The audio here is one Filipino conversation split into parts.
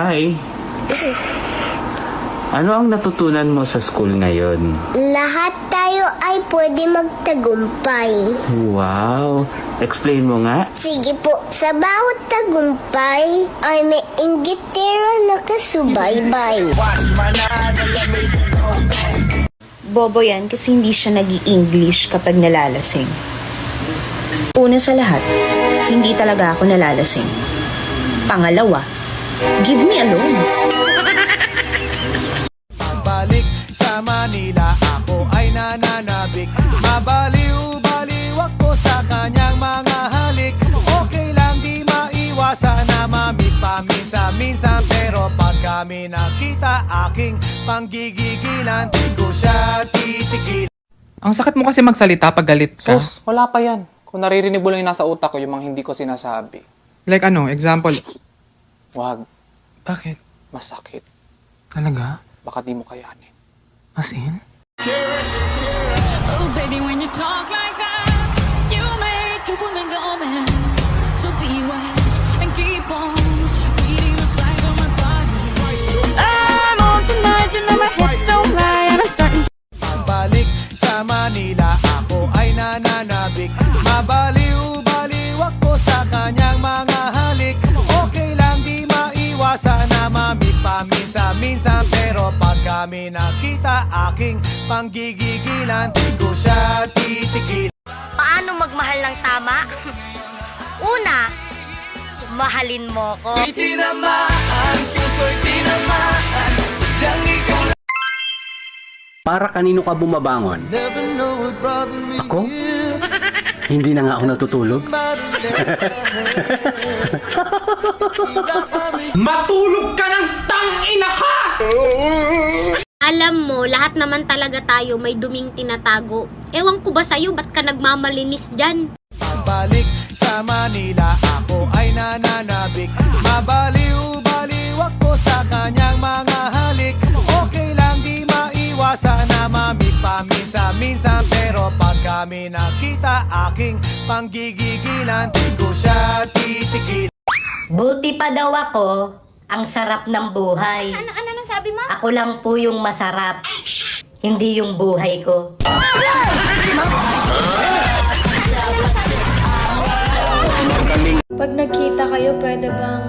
Hi. Ano ang natutunan mo sa school ngayon? Lahat tayo ay pwede magtagumpay. Wow. Explain mo nga. Sige po, sa bawat tagumpay ay may inggitero na kasubaybay. Bobo yan kasi hindi siya nag-i-English kapag nalalasing. Una sa lahat, hindi talaga ako nalalasing. Pangalawa, give me a loan. Balik sa Manila, ako ay nananabik. Mabaliw-baliw ako sa kanyang mga halik. Okay lang di maiwasan na mamiss paminsan-minsan. Pero pag kami nakita, aking panggigigilan, di ko siya titigil. Ang sakit mo kasi magsalita pag galit ka. Sus, wala pa yan. Kung naririnig mo lang yung nasa utak ko, yung mga hindi ko sinasabi. Like ano, example. Wag, Bakit? masakit. Talaga? Baka di mo kayanin. As in? Oh, baby, when you talk like that, you make a woman go mad. So be wise and keep on reading the signs on my body. I'm on tonight, you know my hips don't lie, and I'm starting to... Balik sa Manila, ako ay nananabik. Mabaliw-baliw ako sa kanyang mga halik. Okay lang di maiwasan na mamiss paminsan-minsan. Pero pag kami nakita, aking panggigigilan, di ko siya titigil. Paano magmahal ng tama? Una, mahalin mo ko. Tinamaan, puso'y tinamaan, sadyang ikaw lang. Para kanino ka bumabangon? Ako? Hindi na nga ako natutulog. Matulog ka ng tangina ka! Alam mo, lahat naman talaga tayo may duming tinatago. Ewan ko ba sa'yo, ba't ka nagmamalinis dyan? Balik sa Manila, ako ay nananabik. Mabaliw-baliw ako sa kanyang mga halik. Okay lang di maiwasan na mamiss paminsan-minsan. Pero pag kami nakita, aking panggigigilan, di ko siya titigil. Buti pa daw ako, ang sarap ng buhay. Ano sabi mo? Ako lang po yung masarap, hindi yung buhay ko. Pag nagkita kayo, pwede bang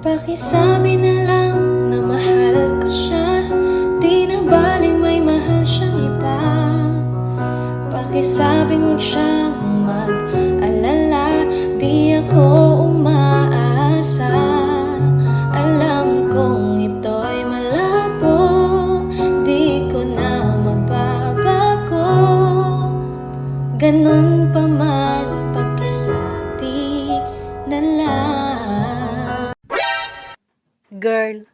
pakisabi na lang na mahal ko siya. Di na baling may mahal siyang iba. Pakisabing huwag siyang mag-alala. Di ako umaasa. Alam kong ito'y malabo. Di ko na mababago. Ganon pa man, pakisabi na lang. Girl,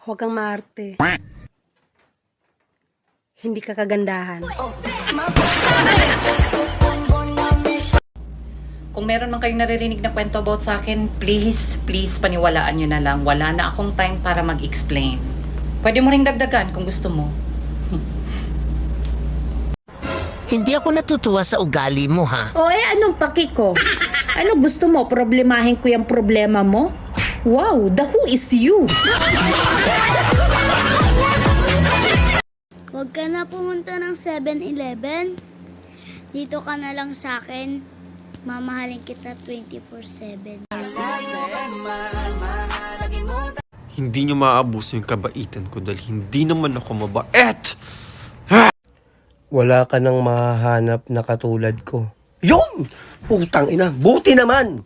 huwag kang maarte. Hindi ka kagandahan. Kung meron man kayong naririnig na kwento about sa akin, please paniwalaan nyo na lang. Wala na akong time para mag-explain. Pwede mo ring dagdagan kung gusto mo. Hindi ako natutuwa sa ugali mo, ha? O anong paki ko? Ano gusto mo? Problemahin ko yung problema mo? Wow, the who is you? Huwag ka na pumunta ng 7-Eleven. Dito ka na lang sa akin. Mamahalin kita 24/7. Hindi nyo maaabuso yung kabaitan ko dahil hindi naman ako mabait. Wala ka nang mahahanap na katulad ko. Yun! Putang ina, buti naman!